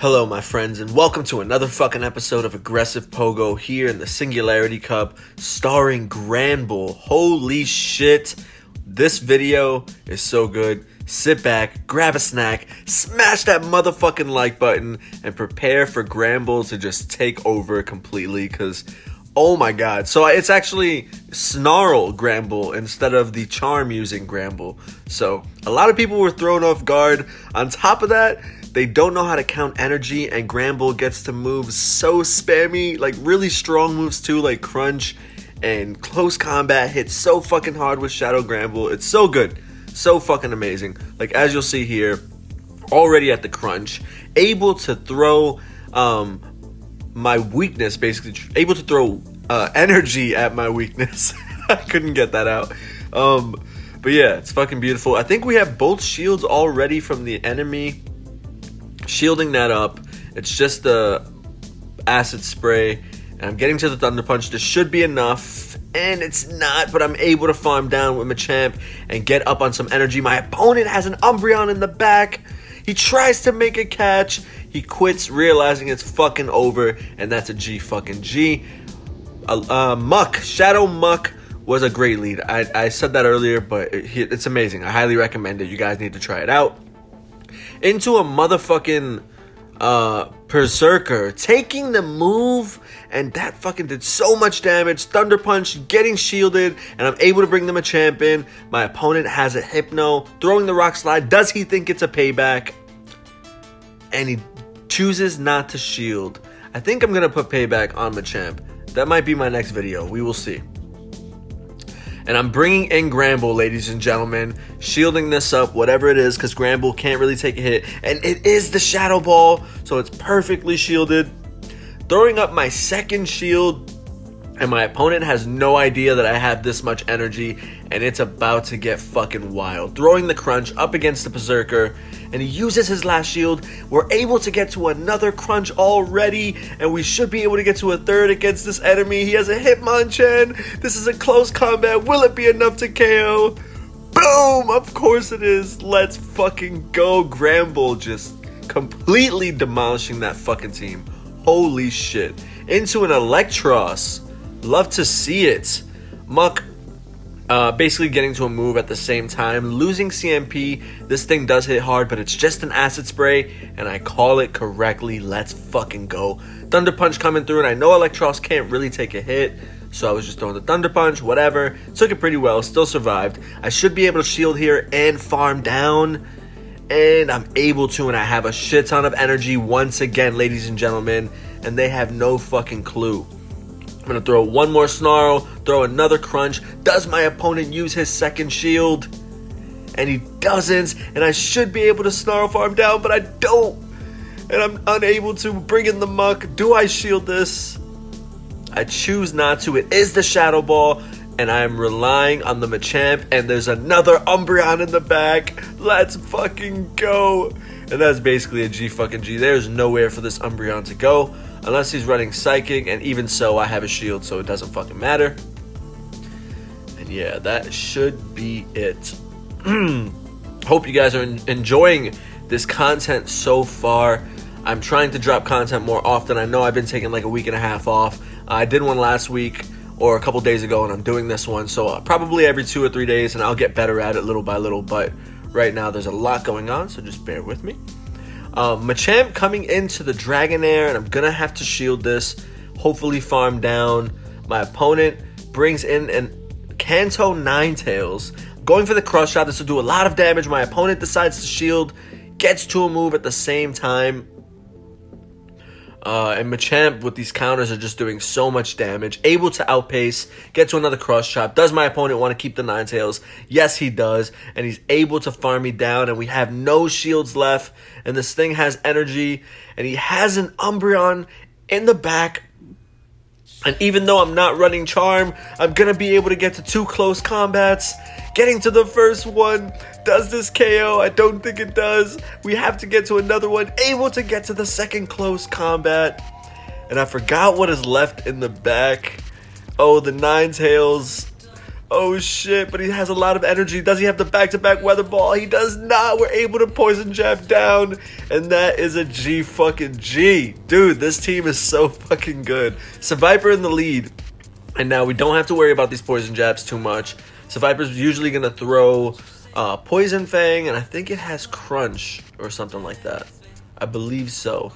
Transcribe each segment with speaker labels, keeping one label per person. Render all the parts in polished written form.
Speaker 1: Hello, my friends, and welcome to another fucking episode of Aggressive Pogo here in the Singularity Cup, starring Granbull. Holy shit, this video is so good. Sit back, grab a snack, smash that motherfucking like button, and prepare for Granbull to just take over completely, because, oh my god. So it's actually Snarl Granbul instead of the charm using Granbull. So a lot of people were thrown off guard. On top of that, they don't know how to count energy, and Granbull gets to move so spammy, like really strong moves too, like Crunch, and close combat hits so fucking hard with Shadow Granbull. It's so good, so fucking amazing. Like as you'll see here, already at the Crunch, able to throw my weakness, basically able to throw energy at my weakness. I couldn't get that out. But yeah, it's fucking beautiful. I think we have both shields already from the enemy. Shielding that up. It's just the acid spray, and I'm getting to the Thunder Punch. This should be enough, and it's not, but I'm able to farm down with Machamp and get up on some energy. My opponent has an Umbreon in the back. He tries to make a catch. He quits, realizing it's fucking over, and that's a G fucking G. Muck, Shadow Muck was a great lead. I said that earlier, but it's amazing. I highly recommend it. You guys need to try it out. Into a motherfucking Berserker, taking the move, and that fucking did so much damage. Thunder Punch, getting shielded, and I'm able to bring them a champ in. My opponent has a Hypno, throwing the Rock Slide. Does he think it's a payback? And he chooses not to shield. I think I'm going to put payback on Machamp. That might be my next video. We will see. And I'm bringing in Granbull, ladies and gentlemen, shielding this up, whatever it is, because Granbull can't really take a hit. And it is the Shadow Ball, so it's perfectly shielded. Throwing up my second shield, and my opponent has no idea that I have this much energy, and it's about to get fucking wild. Throwing the Crunch up against the Berserker, and he uses his last shield. We're able to get to another Crunch already, and we should be able to get to a third against this enemy. He has a Hitmonchan. This is a close combat. Will it be enough to KO? Boom! Of course it is. Let's fucking go. Granbull just completely demolishing that fucking team. Holy shit. Into an Electros. Love to see it. Muck basically getting to a move at the same time, losing CMP. This thing does hit hard, but it's just an acid spray, and I call it correctly. Let's fucking go. Thunder Punch coming through, and I know Electros can't really take a hit, so I was just throwing the Thunder Punch, whatever. Took it pretty well, still survived. I should be able to shield here and farm down, and I'm able to, and I have a shit ton of energy once again, ladies and gentlemen, and they have no fucking clue. I'm going to throw one more Snarl, throw another Crunch. Does my opponent use his second shield? And he doesn't, and I should be able to Snarl farm down, but I don't. And I'm unable to bring in the Muck. Do I shield this? I choose not to. It is the Shadow Ball, and I am relying on the Machamp, and there's another Umbreon in the back. Let's fucking go. And that's basically a G fucking G. There's nowhere for this Umbreon to go, unless he's running Psychic, and even so, I have a shield, so it doesn't fucking matter. And yeah, that should be it. Hope you guys are enjoying this content so far. I'm trying to drop content more often. I know I've been taking like a week and a half off. I did one last week or a couple days ago, and I'm doing this one, so probably every 2 or 3 days, and I'll get better at it little by little, but right now there's a lot going on, so just bear with me. Machamp coming into the Dragonair, and I'm going to have to shield this, hopefully farm down. My opponent brings in an Kanto Ninetales, going for the Crush Shot. This will do a lot of damage. My opponent decides to shield, gets to a move at the same time. And Machamp with these counters are just doing so much damage. Able to outpace, get to another Cross Chop. Does my opponent want to keep the Ninetales? Yes, he does. And he's able to farm me down, and we have no shields left. And this thing has energy, and he has an Umbreon in the back. And even though I'm not running Charm, I'm going to be able to get to 2 close combats. Getting to the first one. Does this KO? I don't think it does. We have to get to another one. Able to get to the second close combat. And I forgot what is left in the back. Oh, the Ninetales. Oh shit, but he has a lot of energy. Does he have the back-to-back weather ball? He does not. We're able to poison jab down, and that is a G fucking G. Dude, this team is so fucking good. Survivor in the lead, and now we don't have to worry about these poison jabs too much. Survivor's usually gonna throw Poison Fang, and I think it has Crunch or something like that. I believe so.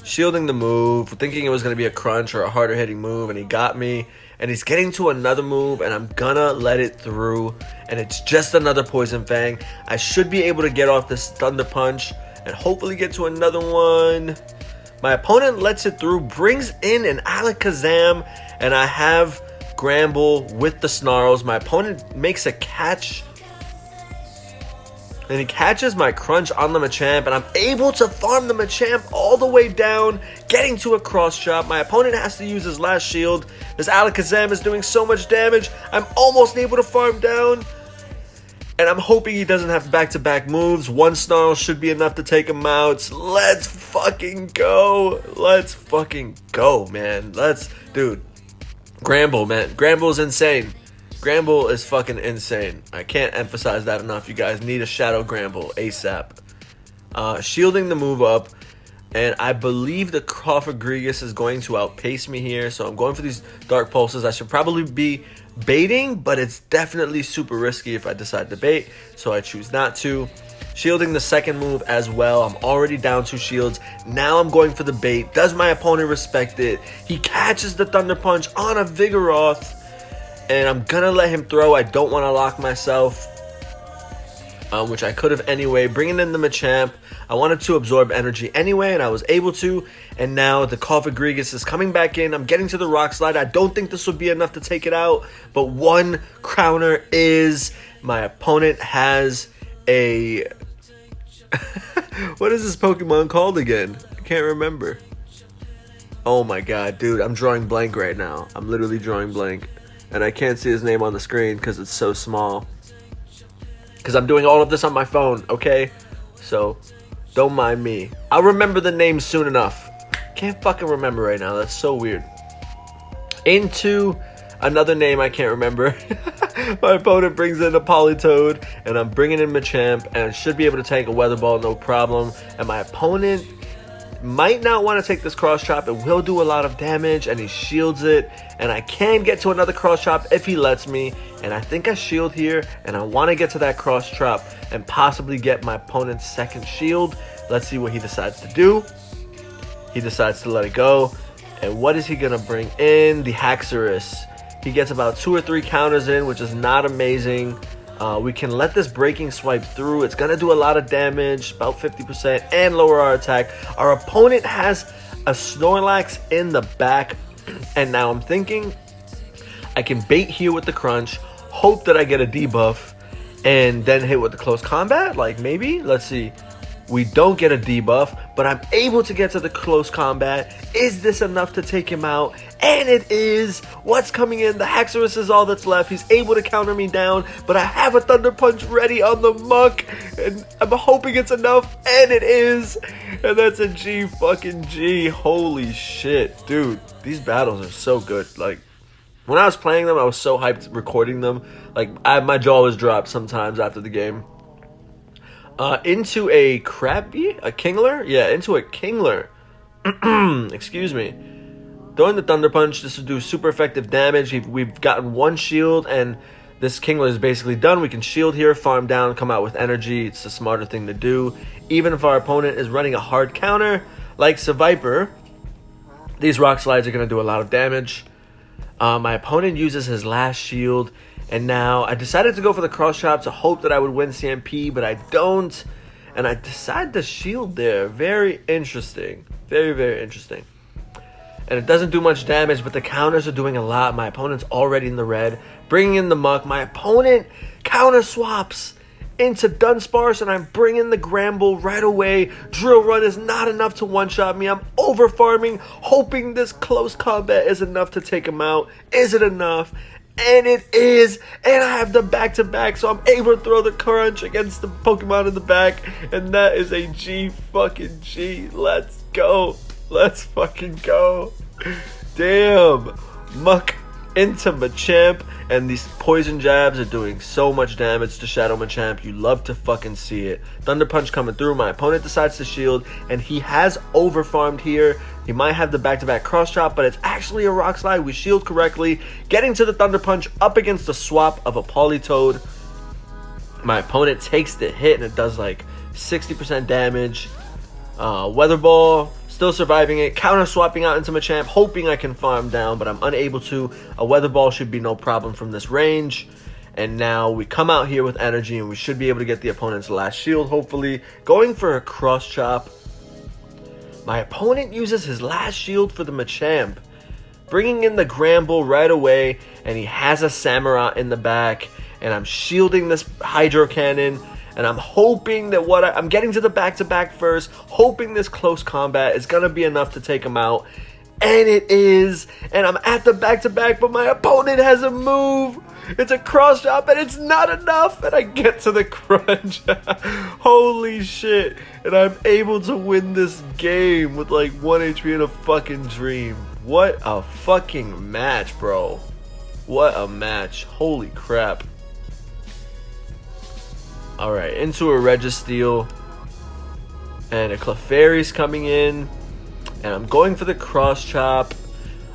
Speaker 1: Shielding the move, thinking it was going to be a Crunch or a harder hitting move, and he got me. And he's getting to another move, and I'm gonna let it through. And it's just another Poison Fang. I should be able to get off this Thunder Punch and hopefully get to another one. My opponent lets it through, brings in an Alakazam, and I have Granbull with the Snarls. My opponent makes a catch, and he catches my Crunch on the Machamp, and I'm able to farm the Machamp all the way down, getting to a cross chop. My opponent has to use his last shield. This Alakazam is doing so much damage. I'm almost able to farm down, and I'm hoping he doesn't have back-to-back moves. One Snarl should be enough to take him out. Let's fucking go. Let's fucking go, man. Dude. Granbull, man. Granbull's insane. Granbull is fucking insane. I can't emphasize that enough. You guys need a Shadow Granbull ASAP. Shielding the move up, and I believe the Cofagrigus is going to outpace me here, so I'm going for these Dark Pulses. I should probably be baiting, but it's definitely super risky if I decide to bait, so I choose not to. Shielding the second move as well. I'm already down 2 shields. Now I'm going for the bait. Does my opponent respect it? He catches the Thunder Punch on a Vigoroth, and I'm gonna let him throw. I don't want to lock myself, which I could have anyway. Bringing in the Machamp, I wanted to absorb energy anyway, and I was able to. And now the Cofagrigus is coming back in. I'm getting to the Rock Slide. I don't think this would be enough to take it out, but one counter is. My opponent has a... What is this Pokemon called again? I can't remember. Oh my god, dude, I'm drawing blank right now. I'm literally drawing blank. And I can't see his name on the screen because it's so small. Because I'm doing all of this on my phone, okay? So, don't mind me. I'll remember the name soon enough. Can't fucking remember right now. That's so weird. Into another name I can't remember. My opponent brings in a Politoed, and I'm bringing in Machamp, and I should be able to take a Weather Ball, no problem. And my opponent might not want to take this cross chop. It will do a lot of damage, and he shields it, and I can get to another cross chop if he lets me. And I think I shield here, and I want to get to that cross chop and possibly get my opponent's second shield. Let's see what he decides to do. He decides to let it go, and what is he gonna bring in? The Haxorus. He gets about 2 or 3 counters in, which is not amazing. We can let this Breaking Swipe through. It's going to do a lot of damage, about 50%, and lower our attack. Our opponent has a Snorlax in the back, and now I'm thinking I can bait here with the Crunch, hope that I get a debuff, and then hit with the Close Combat. Like, maybe? Let's see. We don't get a debuff, but I'm able to get to the Close Combat. Is this enough to take him out? And it is. What's coming in? The Haxorus is all that's left. He's able to counter me down, but I have a Thunder Punch ready on the Muck, and I'm hoping it's enough, and it is. And that's a G fucking G. Holy shit, dude. These battles are so good. Like, when I was playing them, I was so hyped recording them. Like, my jaw was dropped sometimes after the game. Into a Krabby? A Kingler? Yeah, into a Kingler. Excuse me. Throwing the Thunder Punch, this will do super effective damage. We've gotten 1 shield, and this Kingler is basically done. We can shield here, farm down, come out with energy. It's a smarter thing to do. Even if our opponent is running a hard counter, like Seviper, these Rock Slides are going to do a lot of damage. My opponent uses his last shield, and now I decided to go for the cross chop to hope that I would win CMP, but I don't. And I decide to shield there. Very interesting. Very, very interesting. And it doesn't do much damage, but the counters are doing a lot. My opponent's already in the red. Bringing in the Muck. My opponent counter swaps into Dunsparce, and I'm bringing the Granbull right away. Drill Run is not enough to one-shot me. I'm over farming, hoping this Close Combat is enough to take him out. Is it enough? And it is, and I have the back-to-back, so I'm able to throw the Crunch against the Pokemon in the back, and that is a G fucking G. Let's go. Let's fucking go. Damn. Muck into Machamp, and these poison jabs are doing so much damage to Shadow Machamp. You love to fucking see it. Thunder Punch coming through. My opponent decides to shield, and he has overfarmed here. He might have the back-to-back cross chop, but it's actually a Rock Slide. We shield correctly, getting to the Thunder Punch up against the swap of a Politoed. My opponent takes the hit, and it does like 60% damage. Weather Ball, still surviving it. Counter swapping out into Machamp, hoping I can farm down, but I'm unable to. A Weather Ball should be no problem from this range. And now we come out here with energy, and we should be able to get the opponent's last shield, hopefully. Going for a cross chop. My opponent uses his last shield for the Machamp, bringing in the Granbull right away, and he has a Samurott in the back, and I'm shielding this Hydro Cannon, and I'm hoping that I'm getting to the back-to-back first, hoping this close combat is going to be enough to take him out, and it is, and I'm at the back-to-back, but my opponent has a move. It's a cross chop, and it's not enough, and I get to the crunch. Holy shit. And I'm able to win this game with like 1 HP and a fucking dream. What a fucking match, bro. What a match. Holy crap. Alright, into a Registeel. And a Clefairy's coming in. And I'm going for the cross chop.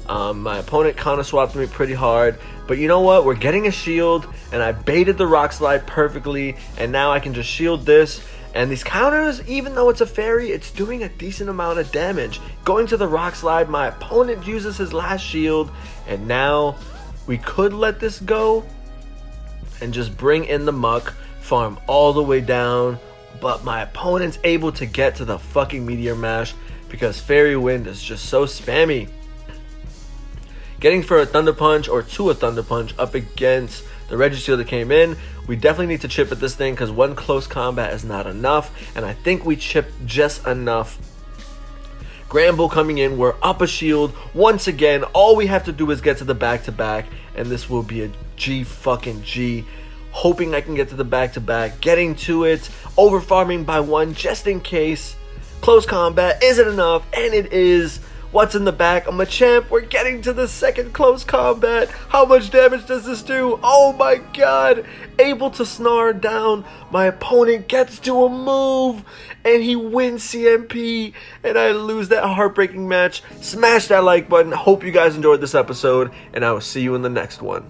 Speaker 1: My opponent counter swapped me pretty hard. But you know what? We're getting a shield, and I baited the Rock Slide perfectly, and now I can just shield this. And these counters, even though it's a fairy, it's doing a decent amount of damage. Going to the Rock Slide, my opponent uses his last shield, and now we could let this go and just bring in the Muck, farm all the way down, but my opponent's able to get to the fucking Meteor Mash because Fairy Wind is just so spammy. Getting for a Thunder Punch or to a Thunder Punch up against the Registeel that came in. We definitely need to chip at this thing because one close combat is not enough. And I think we chipped just enough. Granbull coming in. We're up a shield. Once again, all we have to do is get to the back-to-back. And this will be a G fucking G. Hoping I can get to the back-to-back. Getting to it. Over farming by one just in case. Close combat. Is it enough? And it is. What's in the back? A Machamp. We're getting to the second close combat. How much damage does this do? Oh my god. Able to Snarl down. My opponent gets to a move. And he wins CMP. And I lose that heartbreaking match. Smash that like button. Hope you guys enjoyed this episode. And I will see you in the next one.